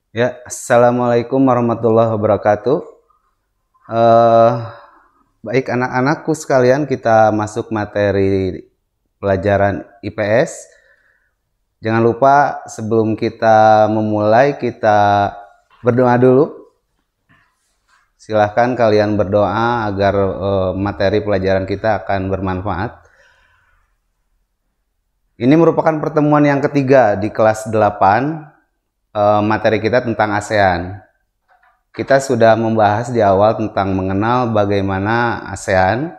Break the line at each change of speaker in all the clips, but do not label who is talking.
Ya, assalamualaikum warahmatullahi wabarakatuh. Eh, Baik anak-anakku sekalian, kita masuk materi pelajaran IPS. Jangan lupa sebelum kita memulai, kita berdoa dulu. Silahkan kalian berdoa agar materi pelajaran kita akan bermanfaat. Ini merupakan pertemuan yang ketiga di kelas 8, materi kita tentang ASEAN. Kita sudah membahas di awal tentang mengenal bagaimana ASEAN,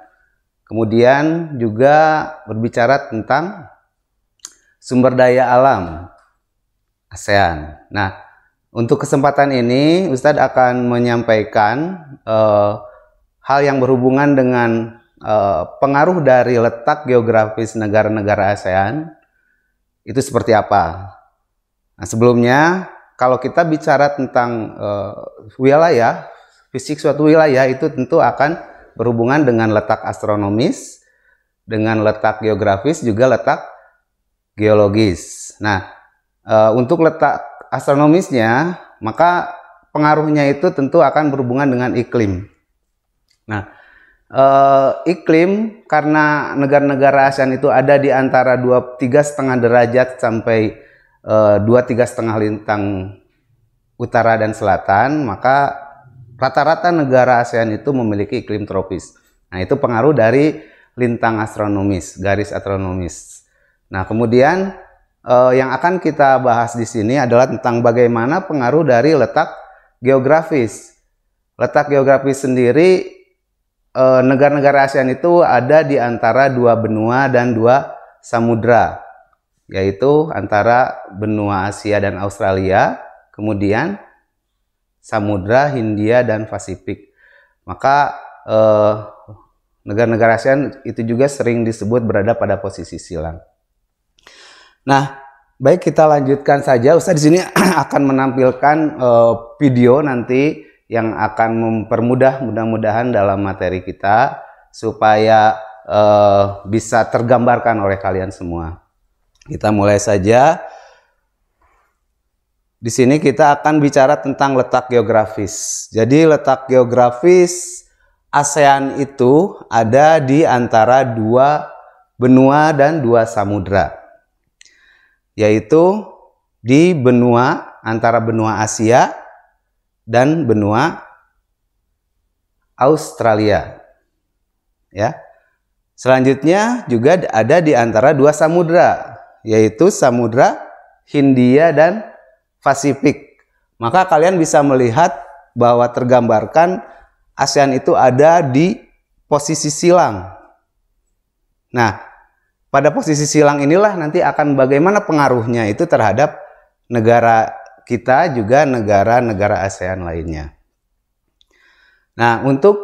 kemudian juga berbicara tentang sumber daya alam ASEAN. Nah, untuk kesempatan ini Ustadz akan menyampaikan hal yang berhubungan dengan pengaruh dari letak geografis negara-negara ASEAN itu seperti apa. Nah, sebelumnya kalau kita bicara tentang wilayah, fisik suatu wilayah itu tentu akan berhubungan dengan letak astronomis, dengan letak geografis, juga letak geologis. Nah, untuk letak astronomisnya, maka pengaruhnya itu tentu akan berhubungan dengan iklim. Nah, iklim karena negara-negara ASEAN itu ada di antara 3,5 derajat sampai 2-3,5 lintang utara dan selatan, maka rata-rata negara ASEAN itu memiliki iklim tropis. Nah, itu pengaruh dari lintang astronomis, garis astronomis. Nah, kemudian yang akan kita bahas di sini adalah tentang bagaimana pengaruh dari letak geografis. Letak geografis sendiri, negara-negara ASEAN itu ada di antara 2 benua dan 2 samudra, yaitu antara benua Asia dan Australia, kemudian Samudra Hindia dan Pasifik. Maka negara-negara ASEAN itu juga sering disebut berada pada posisi silang. Nah, baik, kita lanjutkan saja. Ustadz di sini akan menampilkan video nanti yang akan mempermudah mudah-mudahan dalam materi kita supaya bisa tergambarkan oleh kalian semua. Kita mulai saja. Di sini kita akan bicara tentang letak geografis. Jadi letak geografis ASEAN itu ada di antara 2 benua dan 2 samudra. Yaitu di antara benua Asia dan benua Australia. Ya. Selanjutnya juga ada di antara 2 samudra, yaitu Samudra Hindia dan Pasifik. Maka kalian bisa melihat bahwa tergambarkan ASEAN itu ada di posisi silang. Nah, pada posisi silang inilah nanti akan bagaimana pengaruhnya itu terhadap negara kita, juga negara-negara ASEAN lainnya. Nah, untuk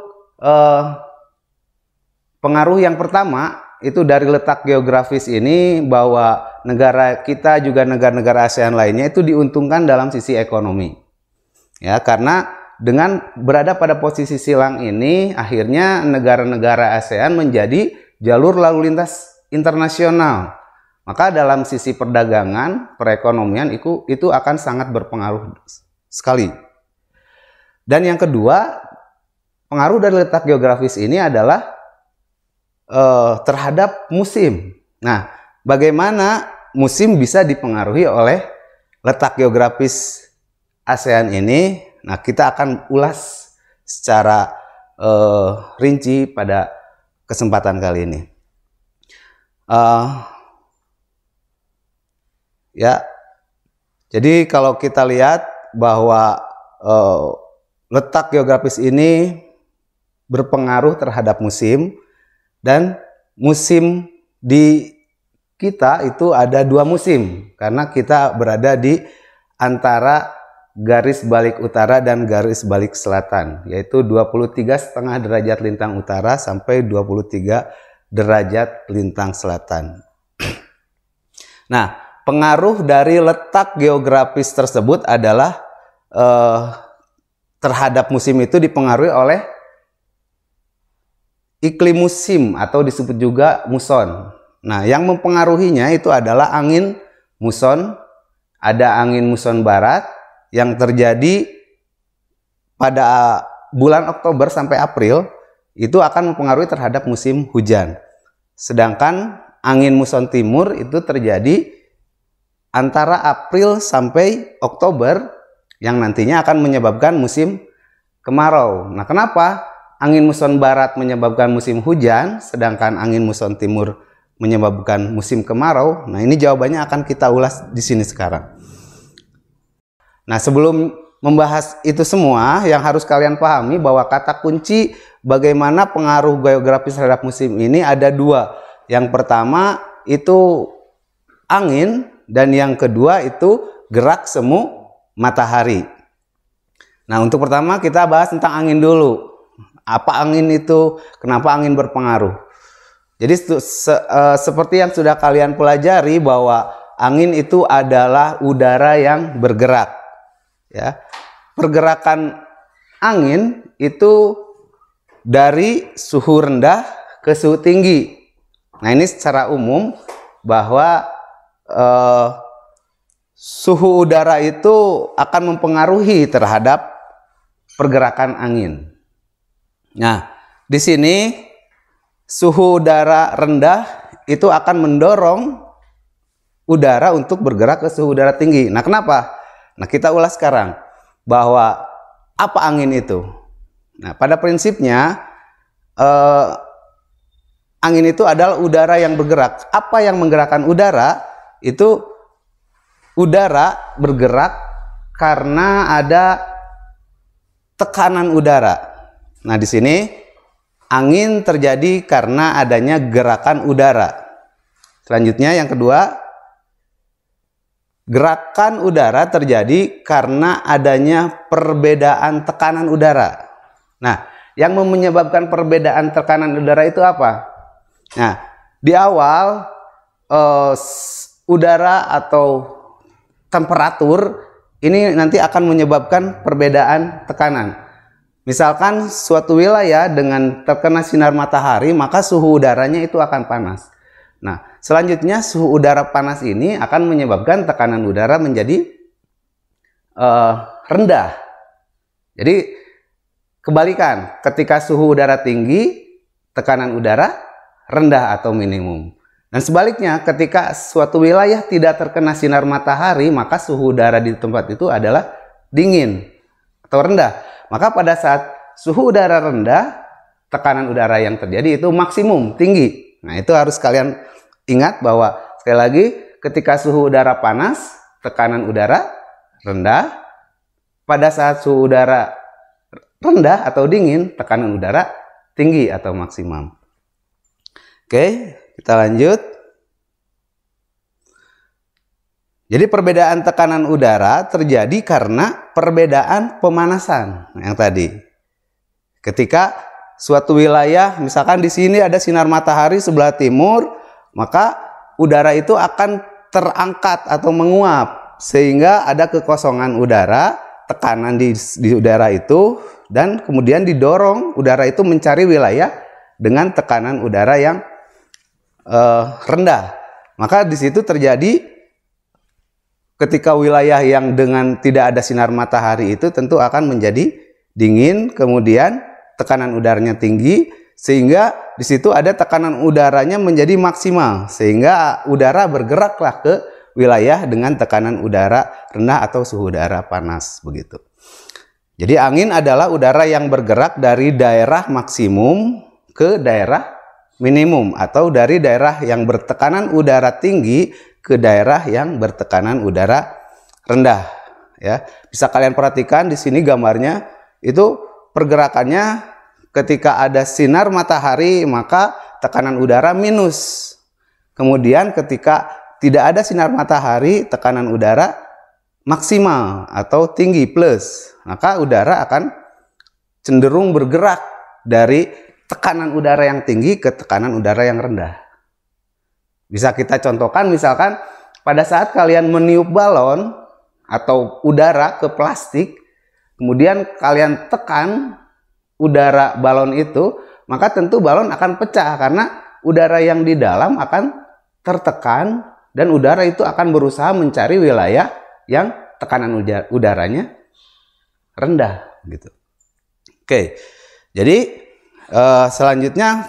pengaruh yang pertama itu dari letak geografis ini, bahwa negara kita juga negara-negara ASEAN lainnya itu diuntungkan dalam sisi ekonomi. Ya, karena dengan berada pada posisi silang ini, akhirnya negara-negara ASEAN menjadi jalur lalu lintas internasional. Maka dalam sisi perdagangan, perekonomian itu akan sangat berpengaruh sekali. Dan yang kedua, pengaruh dari letak geografis ini adalah terhadap musim. Nah, bagaimana musim bisa dipengaruhi oleh letak geografis ASEAN ini? Nah, kita akan ulas secara rinci pada kesempatan kali ini. Ya, jadi kalau kita lihat bahwa letak geografis ini berpengaruh terhadap musim. Dan musim di kita itu ada 2 musim, karena kita berada di antara garis balik utara dan garis balik selatan, yaitu 23,5 derajat lintang utara sampai 23 derajat lintang selatan. Nah, pengaruh dari letak geografis tersebut adalah terhadap musim itu dipengaruhi oleh iklim musim atau disebut juga muson. Nah, yang mempengaruhinya itu adalah angin muson. Ada angin muson barat yang terjadi pada bulan Oktober sampai April itu akan mempengaruhi terhadap musim hujan. Sedangkan angin muson timur itu terjadi antara April sampai Oktober yang nantinya akan menyebabkan musim kemarau. Nah, kenapa angin muson barat menyebabkan musim hujan, sedangkan angin muson timur menyebabkan musim kemarau? Nah, ini jawabannya akan kita ulas di sini sekarang. Nah, sebelum membahas itu semua, yang harus kalian pahami bahwa kata kunci bagaimana pengaruh geografis terhadap musim ini ada dua. Yang pertama itu angin, dan yang kedua itu gerak semu matahari. Nah, untuk pertama kita bahas tentang angin dulu. Apa angin itu? Kenapa angin berpengaruh? Jadi seperti yang sudah kalian pelajari bahwa angin itu adalah udara yang bergerak. Ya, pergerakan angin itu dari suhu rendah ke suhu tinggi. Nah, ini secara umum bahwa suhu udara itu akan mempengaruhi terhadap pergerakan angin. Nah, di sini suhu udara rendah itu akan mendorong udara untuk bergerak ke suhu udara tinggi. Nah, kenapa? Nah, kita ulas sekarang bahwa apa angin itu. Nah, pada prinsipnya angin itu adalah udara yang bergerak. Apa yang menggerakkan udara? Itu udara bergerak karena ada tekanan udara. Nah, di sini angin terjadi karena adanya gerakan udara. Selanjutnya yang kedua, gerakan udara terjadi karena adanya perbedaan tekanan udara. Nah, yang menyebabkan perbedaan tekanan udara itu apa? Nah, di awal udara atau temperatur ini nanti akan menyebabkan perbedaan tekanan. Misalkan suatu wilayah dengan terkena sinar matahari, maka suhu udaranya itu akan panas. Nah, selanjutnya suhu udara panas ini akan menyebabkan tekanan udara menjadi rendah. Jadi kebalikan, ketika suhu udara tinggi, tekanan udara rendah atau minimum. Dan sebaliknya, ketika suatu wilayah tidak terkena sinar matahari, maka suhu udara di tempat itu adalah dingin atau rendah. Maka pada saat suhu udara rendah, tekanan udara yang terjadi itu maksimum, tinggi. Nah, itu harus kalian ingat bahwa sekali lagi ketika suhu udara panas, tekanan udara rendah. Pada saat suhu udara rendah atau dingin, tekanan udara tinggi atau maksimum. Oke, kita lanjut. Jadi perbedaan tekanan udara terjadi karena perbedaan pemanasan yang tadi. Ketika suatu wilayah, misalkan di sini ada sinar matahari sebelah timur, maka udara itu akan terangkat atau menguap sehingga ada kekosongan udara, tekanan di udara itu, dan kemudian didorong udara itu mencari wilayah dengan tekanan udara yang rendah. Maka di situ terjadi ketika wilayah yang dengan tidak ada sinar matahari itu tentu akan menjadi dingin, kemudian tekanan udaranya tinggi, sehingga di situ ada tekanan udaranya menjadi maksimal, sehingga udara bergeraklah ke wilayah dengan tekanan udara rendah atau suhu udara panas begitu. Jadi angin adalah udara yang bergerak dari daerah maksimum ke daerah minimum, atau dari daerah yang bertekanan udara tinggi ke daerah yang bertekanan udara rendah. Ya, bisa kalian perhatikan di sini gambarnya itu pergerakannya ketika ada sinar matahari maka tekanan udara minus. Kemudian ketika tidak ada sinar matahari tekanan udara maksimal atau tinggi plus. Maka udara akan cenderung bergerak dari tekanan udara yang tinggi ke tekanan udara yang rendah. Bisa kita contohkan misalkan pada saat kalian meniup balon atau udara ke plastik, kemudian kalian tekan udara balon itu, maka tentu balon akan pecah karena udara yang di dalam akan tertekan dan udara itu akan berusaha mencari wilayah yang tekanan udaranya rendah gitu. Oke, jadi selanjutnya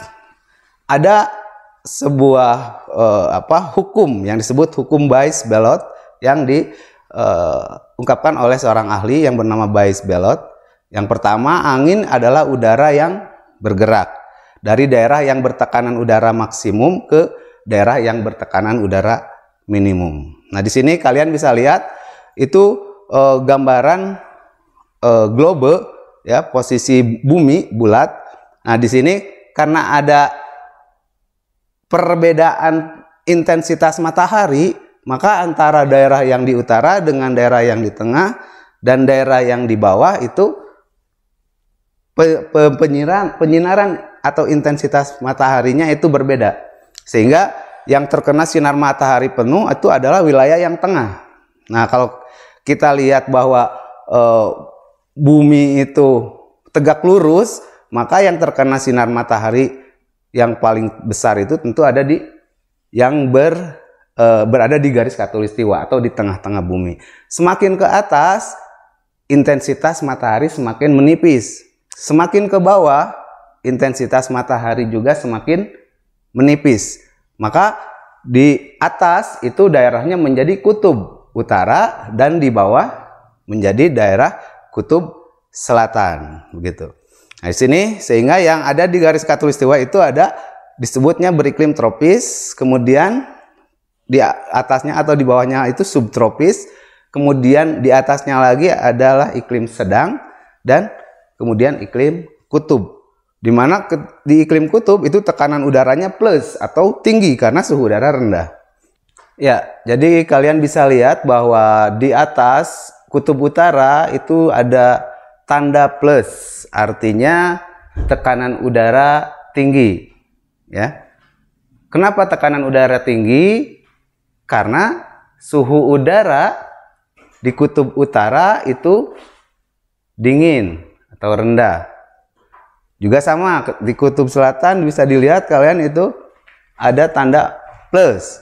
ada sebuah hukum yang disebut hukum Bayes-Bellot yang diungkapkan oleh seorang ahli yang bernama Bayes-Bellot. Yang pertama, angin adalah udara yang bergerak dari daerah yang bertekanan udara maksimum ke daerah yang bertekanan udara minimum. Nah, di sini kalian bisa lihat itu gambaran globe ya, posisi bumi bulat. Nah, di sini karena ada perbedaan intensitas matahari, maka antara daerah yang di utara dengan daerah yang di tengah dan daerah yang di bawah itu penyinaran atau intensitas mataharinya itu berbeda. Sehingga yang terkena sinar matahari penuh itu adalah wilayah yang tengah. Nah, kalau kita lihat bahwa bumi itu tegak lurus, maka yang terkena sinar matahari yang paling besar itu tentu ada di yang berada di garis khatulistiwa atau di tengah-tengah bumi. Semakin ke atas, intensitas matahari semakin menipis. Semakin ke bawah, intensitas matahari juga semakin menipis. Maka di atas itu daerahnya menjadi kutub utara dan di bawah menjadi daerah kutub selatan, begitu. Nah, di sini sehingga yang ada di garis khatulistiwa itu ada disebutnya beriklim tropis, kemudian di atasnya atau di bawahnya itu subtropis, kemudian di atasnya lagi adalah iklim sedang dan kemudian iklim kutub. Di mana di iklim kutub itu tekanan udaranya plus atau tinggi karena suhu udara rendah. Ya, jadi kalian bisa lihat bahwa di atas kutub utara itu ada tanda plus, artinya tekanan udara tinggi, ya. Kenapa tekanan udara tinggi? Karena suhu udara di kutub utara itu dingin atau rendah. Juga sama di kutub selatan bisa dilihat kalian itu ada tanda plus.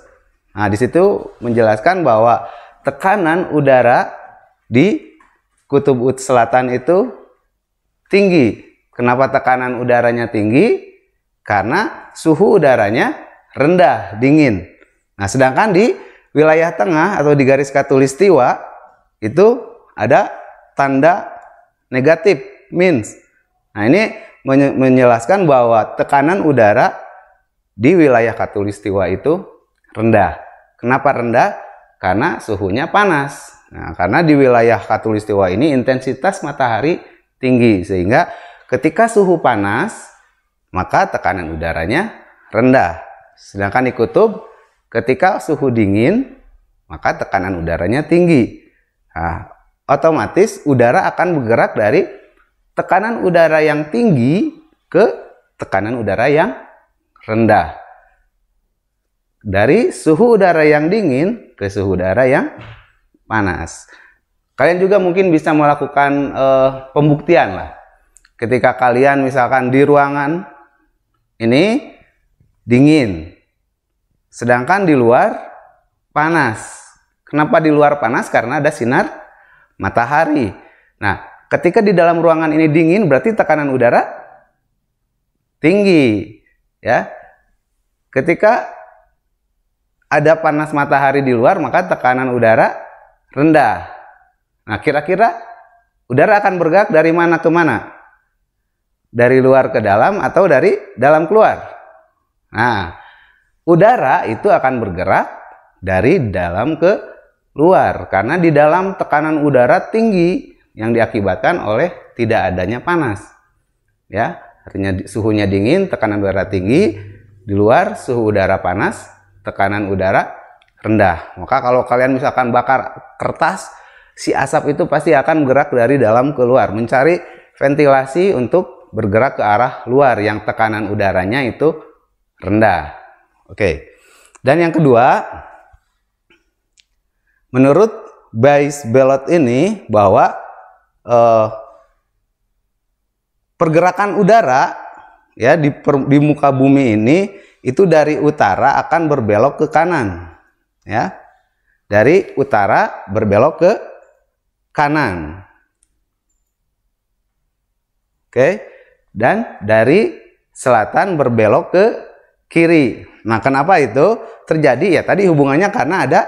Nah, di situ menjelaskan bahwa tekanan udara di kutub selatan itu tinggi. Kenapa tekanan udaranya tinggi? Karena suhu udaranya rendah, dingin. Nah, sedangkan di wilayah tengah atau di garis khatulistiwa itu ada tanda negatif, minus. Nah, ini menjelaskan bahwa tekanan udara di wilayah khatulistiwa itu rendah. Kenapa rendah? Karena suhunya panas. Nah, karena di wilayah khatulistiwa ini intensitas matahari tinggi, sehingga ketika suhu panas, maka tekanan udaranya rendah. Sedangkan di kutub, ketika suhu dingin, maka tekanan udaranya tinggi. Nah, otomatis udara akan bergerak dari tekanan udara yang tinggi ke tekanan udara yang rendah. Dari suhu udara yang dingin ke suhu udara yang panas. Kalian juga mungkin bisa melakukan pembuktian lah. Ketika kalian misalkan di ruangan ini dingin, sedangkan di luar panas. Kenapa di luar panas? Karena ada sinar matahari. Nah, ketika di dalam ruangan ini dingin, berarti tekanan udara tinggi, ya. Ketika ada panas matahari di luar, maka tekanan udara rendah. Nah, kira-kira udara akan bergerak dari mana ke mana? Dari luar ke dalam atau dari dalam keluar? Nah, udara itu akan bergerak dari dalam ke luar karena di dalam tekanan udara tinggi yang diakibatkan oleh tidak adanya panas. Ya, artinya suhunya dingin, tekanan udara tinggi, di luar suhu udara panas, tekanan udara rendah. Maka kalau kalian misalkan bakar kertas, si asap itu pasti akan bergerak dari dalam ke luar, mencari ventilasi untuk bergerak ke arah luar yang tekanan udaranya itu rendah. Oke. Dan yang kedua, menurut Bayes-Bellot ini bahwa pergerakan udara ya di muka bumi ini itu dari utara akan berbelok ke kanan, ya. Dari utara berbelok ke kanan. Oke, dan dari selatan berbelok ke kiri. Nah, kenapa itu terjadi? Ya tadi hubungannya karena ada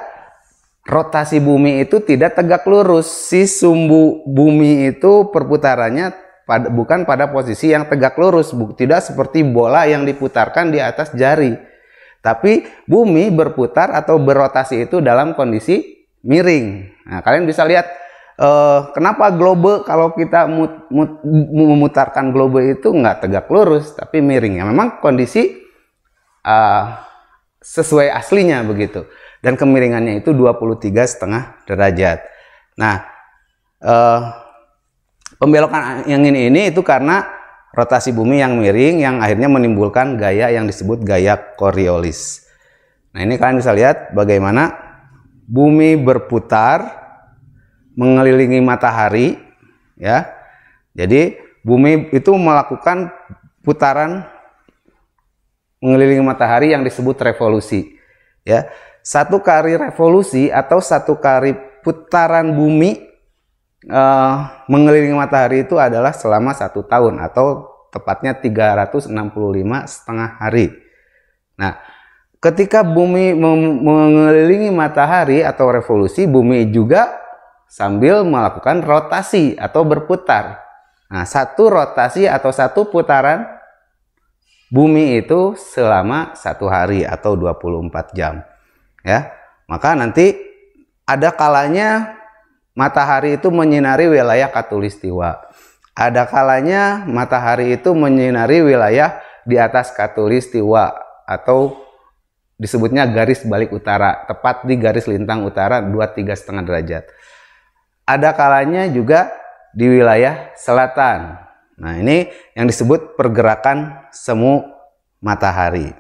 rotasi bumi itu tidak tegak lurus. Si sumbu bumi itu perputarannya bukan pada posisi yang tegak lurus, tidak seperti bola yang diputarkan di atas jari. Tapi bumi berputar atau berotasi itu dalam kondisi miring. Nah, kalian bisa lihat kenapa globe, kalau kita memutarkan globe itu nggak tegak lurus tapi miring. Ya memang kondisi sesuai aslinya begitu, dan kemiringannya itu 23,5 derajat. Nah, pembelokan yang ini itu karena rotasi bumi yang miring yang akhirnya menimbulkan gaya yang disebut gaya Coriolis. Nah, ini kalian bisa lihat bagaimana bumi berputar mengelilingi matahari, ya. Jadi bumi itu melakukan putaran mengelilingi matahari yang disebut revolusi, ya. Satu kali revolusi atau satu kali putaran bumi mengelilingi matahari itu adalah selama 1 tahun atau tepatnya 365,5 hari. Nah, ketika bumi mengelilingi matahari atau revolusi, bumi juga sambil melakukan rotasi atau berputar. Nah, satu rotasi atau satu putaran bumi itu selama 1 hari atau 24 jam, ya. Maka nanti ada kalanya matahari itu menyinari wilayah Khatulistiwa, ada kalanya matahari itu menyinari wilayah di atas Khatulistiwa atau disebutnya garis balik utara, tepat di garis lintang utara 23,5 derajat. Ada kalanya juga di wilayah selatan. Nah, ini yang disebut pergerakan semu matahari.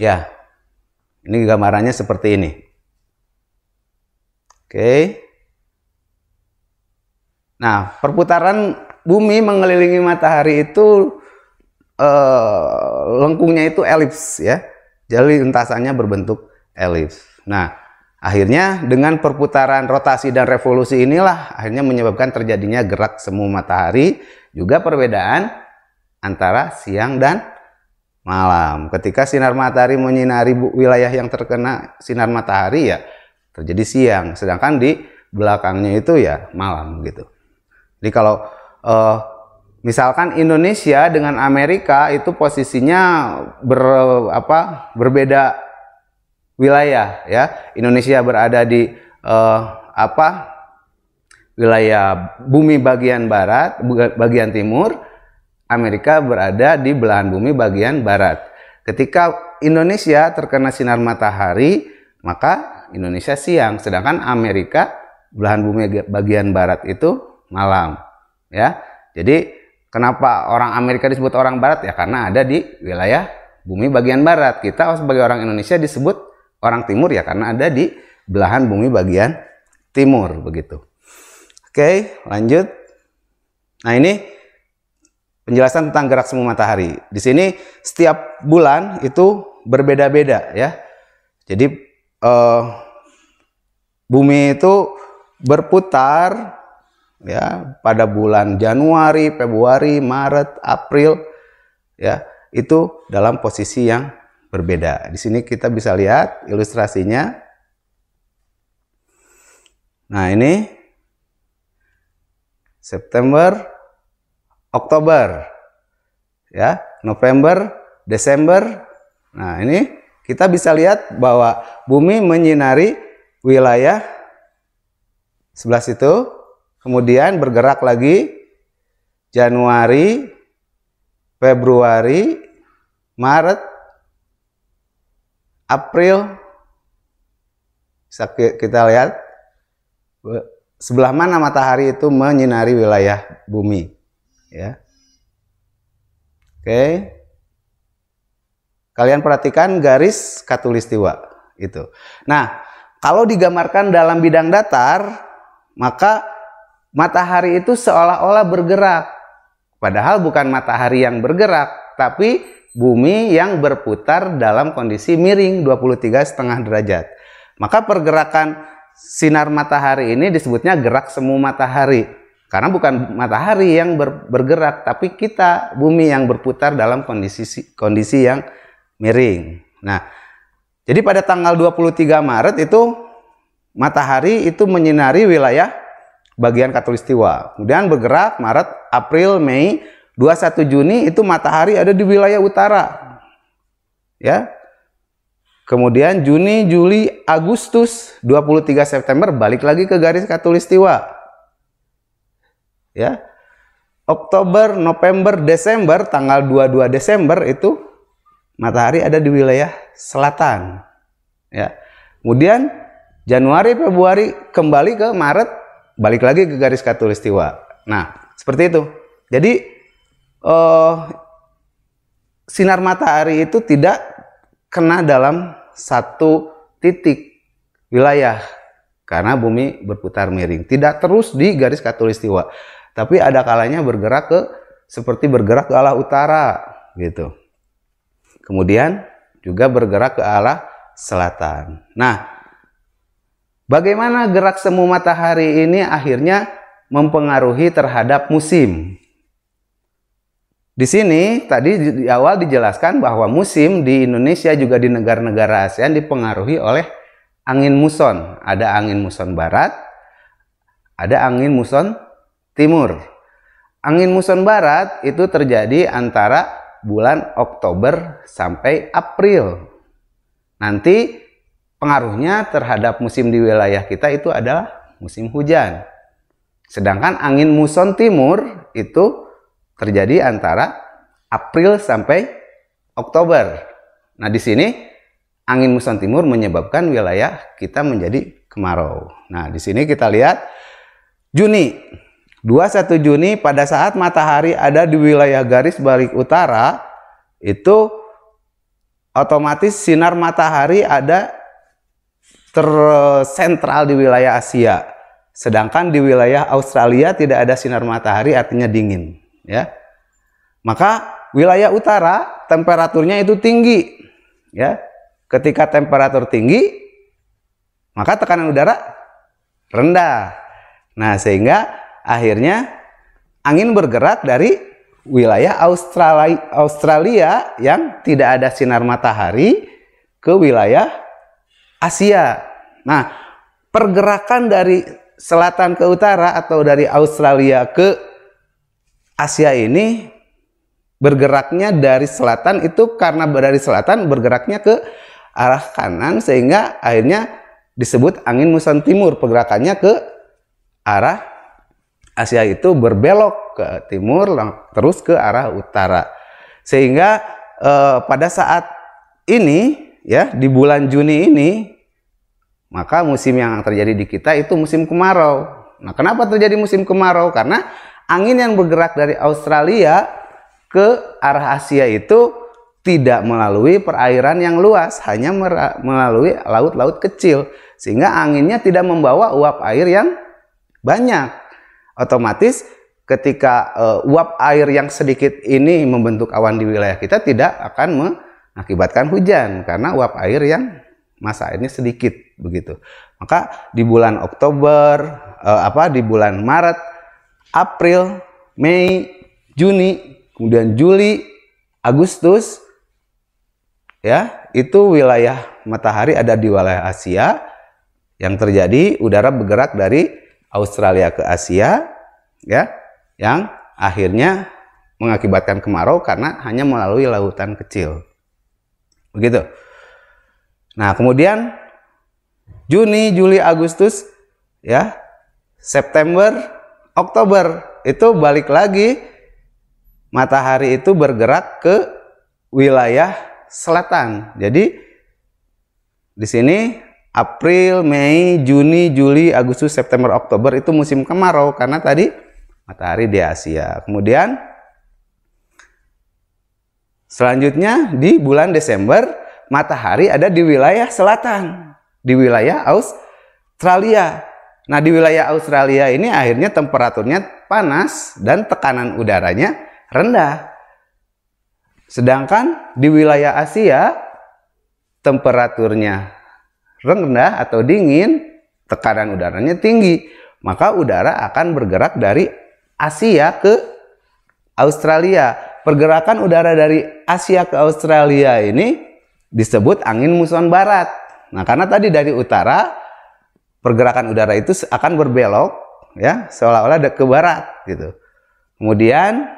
Ya, ini gambarannya seperti ini. Oke. Nah, perputaran bumi mengelilingi matahari itu lengkungnya itu elips, ya. Jadi lintasannya berbentuk elips. Nah, akhirnya dengan perputaran rotasi dan revolusi inilah akhirnya menyebabkan terjadinya gerak semu matahari, juga perbedaan antara siang dan malam. Ketika sinar matahari menyinari wilayah yang terkena sinar matahari, ya terjadi siang, sedangkan di belakangnya itu ya malam gitu. Jadi kalau misalkan Indonesia dengan Amerika itu posisinya berbeda wilayah, ya. Indonesia berada di wilayah bumi bagian barat, bagian timur. Amerika berada di belahan bumi bagian barat. Ketika Indonesia terkena sinar matahari, maka Indonesia siang, sedangkan Amerika belahan bumi bagian barat itu malam, ya. Jadi kenapa orang Amerika disebut orang barat? Ya karena ada di wilayah bumi bagian barat. Kita sebagai orang Indonesia disebut orang timur, ya karena ada di belahan bumi bagian timur begitu. Oke, lanjut. Nah, ini penjelasan tentang gerak semu matahari. Di sini setiap bulan itu berbeda-beda, ya. Jadi bumi itu berputar, ya, pada bulan Januari, Februari, Maret, April, ya, itu dalam posisi yang berbeda. Di sini kita bisa lihat ilustrasinya. Nah, ini September, Oktober, ya, November, Desember. Nah, ini kita bisa lihat bahwa bumi menyinari wilayah sebelah situ, kemudian bergerak lagi Januari, Februari, Maret, April. Bisa kita lihat sebelah mana matahari itu menyinari wilayah bumi, ya. Oke. Kalian perhatikan garis khatulistiwa itu. Nah, kalau digambarkan dalam bidang datar, maka matahari itu seolah-olah bergerak. Padahal bukan matahari yang bergerak, tapi bumi yang berputar dalam kondisi miring 23,5 derajat. Maka pergerakan sinar matahari ini disebutnya gerak semu matahari. Karena bukan matahari yang bergerak, tapi kita, bumi yang berputar dalam kondisi yang miring. Nah, jadi pada tanggal 23 Maret itu matahari itu menyinari wilayah bagian khatulistiwa. Kemudian bergerak Maret, April, Mei, 21 Juni itu matahari ada di wilayah utara. Ya. Kemudian Juni, Juli, Agustus, 23 September balik lagi ke garis khatulistiwa. Ya. Oktober, November, Desember, tanggal 22 Desember itu matahari ada di wilayah selatan. Ya. Kemudian Januari, Februari kembali ke Maret, balik lagi ke garis khatulistiwa. Nah, seperti itu. Jadi sinar matahari itu tidak kena dalam satu titik wilayah karena bumi berputar miring. Tidak terus di garis khatulistiwa, tapi ada kalanya bergerak seperti bergerak ke arah utara gitu. Kemudian juga bergerak ke arah selatan. Nah, bagaimana gerak semu matahari ini akhirnya mempengaruhi terhadap musim? Di sini tadi di awal dijelaskan bahwa musim di Indonesia juga di negara-negara ASEAN dipengaruhi oleh angin muson. Ada angin muson barat, ada angin muson timur. Angin muson barat itu terjadi antara bulan Oktober sampai April. Nanti pengaruhnya terhadap musim di wilayah kita itu adalah musim hujan. Sedangkan angin muson timur itu terjadi antara April sampai Oktober. Nah, di sini angin muson timur menyebabkan wilayah kita menjadi kemarau. Nah, di sini kita lihat Juni. 21 Juni pada saat matahari ada di wilayah garis balik utara, itu otomatis sinar matahari ada tersentral di wilayah Asia. Sedangkan di wilayah Australia tidak ada sinar matahari, artinya dingin. Ya, maka wilayah utara temperaturnya itu tinggi. Ya, ketika temperatur tinggi, maka tekanan udara rendah. Nah, sehingga akhirnya angin bergerak dari wilayah Australia yang tidak ada sinar matahari ke wilayah Asia. Nah, pergerakan dari selatan ke utara atau dari Australia ke Asia ini bergeraknya dari selatan itu karena dari selatan bergeraknya ke arah kanan sehingga akhirnya disebut angin muson timur. Pergerakannya ke arah Asia itu berbelok ke timur terus ke arah utara. Sehingga pada saat ini ya di bulan Juni ini maka musim yang terjadi di kita itu musim kemarau. Nah, kenapa terjadi musim kemarau? Karena angin yang bergerak dari Australia ke arah Asia itu tidak melalui perairan yang luas, hanya melalui laut-laut kecil. Sehingga anginnya tidak membawa uap air yang banyak. Otomatis ketika uap air yang sedikit ini membentuk awan di wilayah kita tidak akan mengakibatkan hujan. Karena uap air yang massa airnya sedikit begitu. Maka di bulan Oktober, di bulan Maret, April, Mei, Juni, kemudian Juli, Agustus, ya itu wilayah matahari ada di wilayah Asia yang terjadi udara bergerak dari Australia ke Asia, ya, yang akhirnya mengakibatkan kemarau karena hanya melalui lautan kecil, begitu. Nah, kemudian Juni, Juli, Agustus, ya, September, Oktober itu balik lagi matahari itu bergerak ke wilayah selatan. Jadi di sini April, Mei, Juni, Juli, Agustus, September, Oktober itu musim kemarau karena tadi matahari di Asia. Kemudian selanjutnya di bulan Desember matahari ada di wilayah selatan, di wilayah Australia. Nah, di wilayah Australia ini akhirnya temperaturnya panas dan tekanan udaranya rendah. Sedangkan di wilayah Asia temperaturnya rendah atau dingin tekanan udaranya tinggi, maka udara akan bergerak dari Asia ke Australia. Pergerakan udara dari Asia ke Australia ini disebut angin muson barat. Nah, karena tadi dari utara, pergerakan udara itu akan berbelok, ya, seolah-olah ke barat gitu. Kemudian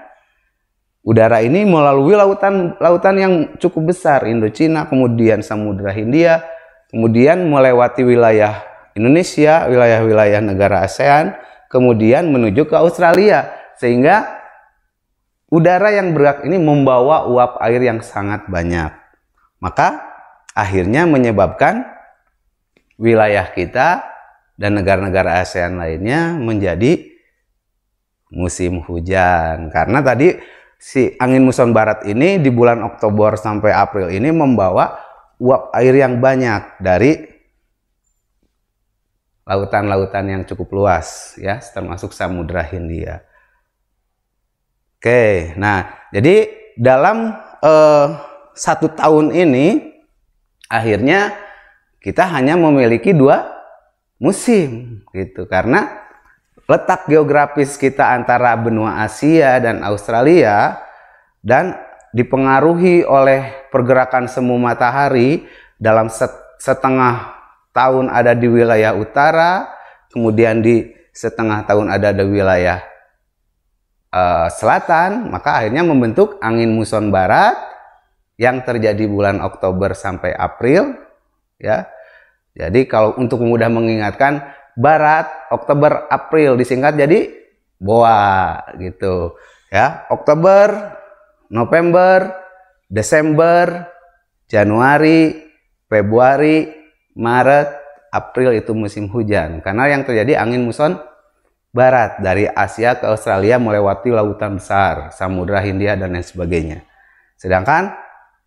udara ini melalui lautan yang cukup besar, Indochina, kemudian Samudra Hindia, kemudian melewati wilayah Indonesia, wilayah-wilayah negara ASEAN, kemudian menuju ke Australia, sehingga udara yang bergerak ini membawa uap air yang sangat banyak. Maka akhirnya menyebabkan wilayah kita dan negara-negara ASEAN lainnya menjadi musim hujan. Karena tadi si angin muson barat ini di bulan Oktober sampai April ini membawa uap air yang banyak dari lautan-lautan yang cukup luas, ya, termasuk Samudra Hindia. Oke, nah jadi dalam 1 tahun ini akhirnya kita hanya memiliki 2 musim gitu, karena letak geografis kita antara benua Asia dan Australia dan dipengaruhi oleh pergerakan semu matahari. Dalam setengah tahun ada di wilayah utara, kemudian di setengah tahun ada di wilayah selatan, maka akhirnya membentuk angin muson barat yang terjadi bulan Oktober sampai April, ya. Jadi kalau untuk mudah mengingatkan, barat, Oktober, April disingkat jadi BOA gitu, ya. Oktober, November, Desember, Januari, Februari, Maret, April itu musim hujan, karena yang terjadi angin muson barat dari Asia ke Australia melewati lautan besar, Samudra Hindia dan lain sebagainya. Sedangkan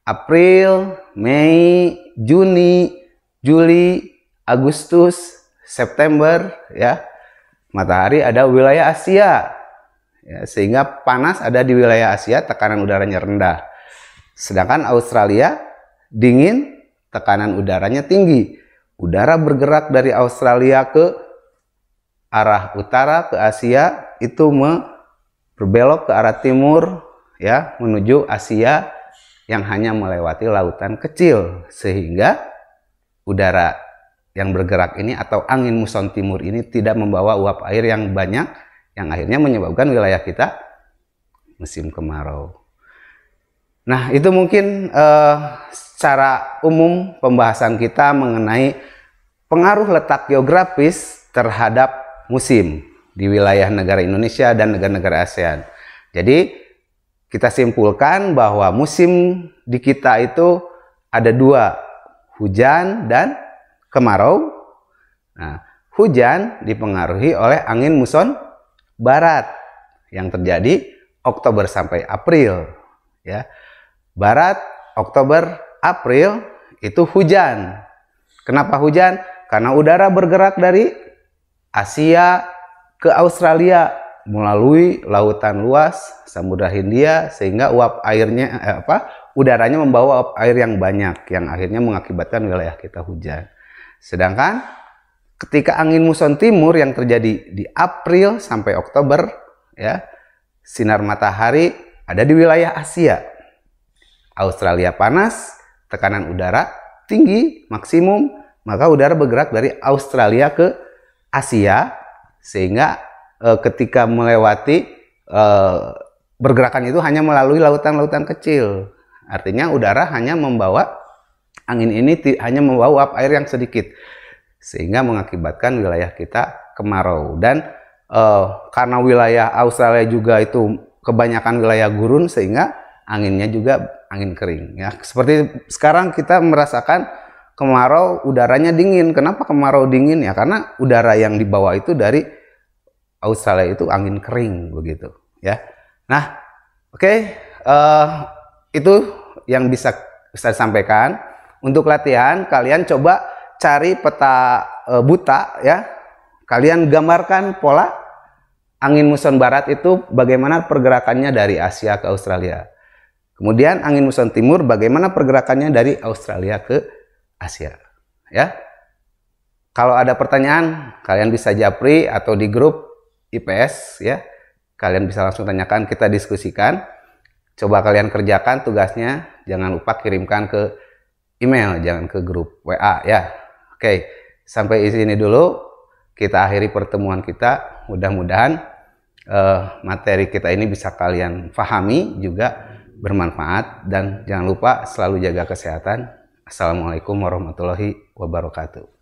April, Mei, Juni, Juli, Agustus, September, ya, matahari ada wilayah Asia, ya, sehingga panas ada di wilayah Asia, tekanan udaranya rendah. Sedangkan Australia dingin, tekanan udaranya tinggi. Udara bergerak dari Australia ke arah utara, ke Asia, itu berbelok ke arah timur, ya, menuju Asia yang hanya melewati lautan kecil, sehingga udara yang bergerak ini atau angin muson timur ini tidak membawa uap air yang banyak, yang akhirnya menyebabkan wilayah kita musim kemarau. Nah, itu mungkin secara umum pembahasan kita mengenai pengaruh letak geografis terhadap musim di wilayah negara Indonesia dan negara-negara ASEAN. Jadi kita simpulkan bahwa musim di kita itu ada 2, hujan dan kemarau. Nah, hujan dipengaruhi oleh angin muson barat yang terjadi Oktober sampai April, ya. Barat, Oktober, April itu hujan. Kenapa hujan? Karena udara bergerak dari Asia ke Australia melalui lautan luas Samudra Hindia, sehingga uap airnya udaranya membawa uap air yang banyak yang akhirnya mengakibatkan wilayah kita hujan. Sedangkan ketika angin muson timur yang terjadi di April sampai Oktober, ya, sinar matahari ada di wilayah Asia. Australia panas, tekanan udara tinggi, maksimum, maka udara bergerak dari Australia ke Asia, sehingga ketika melewati pergerakan itu hanya melalui lautan-lautan kecil. Artinya udara hanya membawa, angin ini hanya membawa uap air yang sedikit, sehingga mengakibatkan wilayah kita kemarau. Dan karena wilayah Australia juga itu kebanyakan wilayah gurun, sehingga anginnya juga angin kering, ya. Seperti sekarang kita merasakan kemarau, udaranya dingin. Kenapa kemarau dingin? Ya karena udara yang dibawa itu dari Australia itu angin kering begitu, ya. Nah, oke, itu yang bisa saya sampaikan. Untuk latihan, kalian coba cari peta buta, ya. Kalian gambarkan pola angin muson barat itu bagaimana pergerakannya dari Asia ke Australia. Kemudian angin muson timur bagaimana pergerakannya dari Australia ke Asia, ya. Kalau ada pertanyaan, kalian bisa japri atau di grup IPS ya. Kalian bisa langsung tanyakan, kita diskusikan. Coba kalian kerjakan tugasnya, jangan lupa kirimkan ke email, jangan ke grup WA ya. Oke, sampai di sini dulu. Kita akhiri pertemuan kita. Mudah-mudahan materi kita ini bisa kalian pahami, juga bermanfaat, dan jangan lupa selalu jaga kesehatan. Assalamualaikum warahmatullahi wabarakatuh.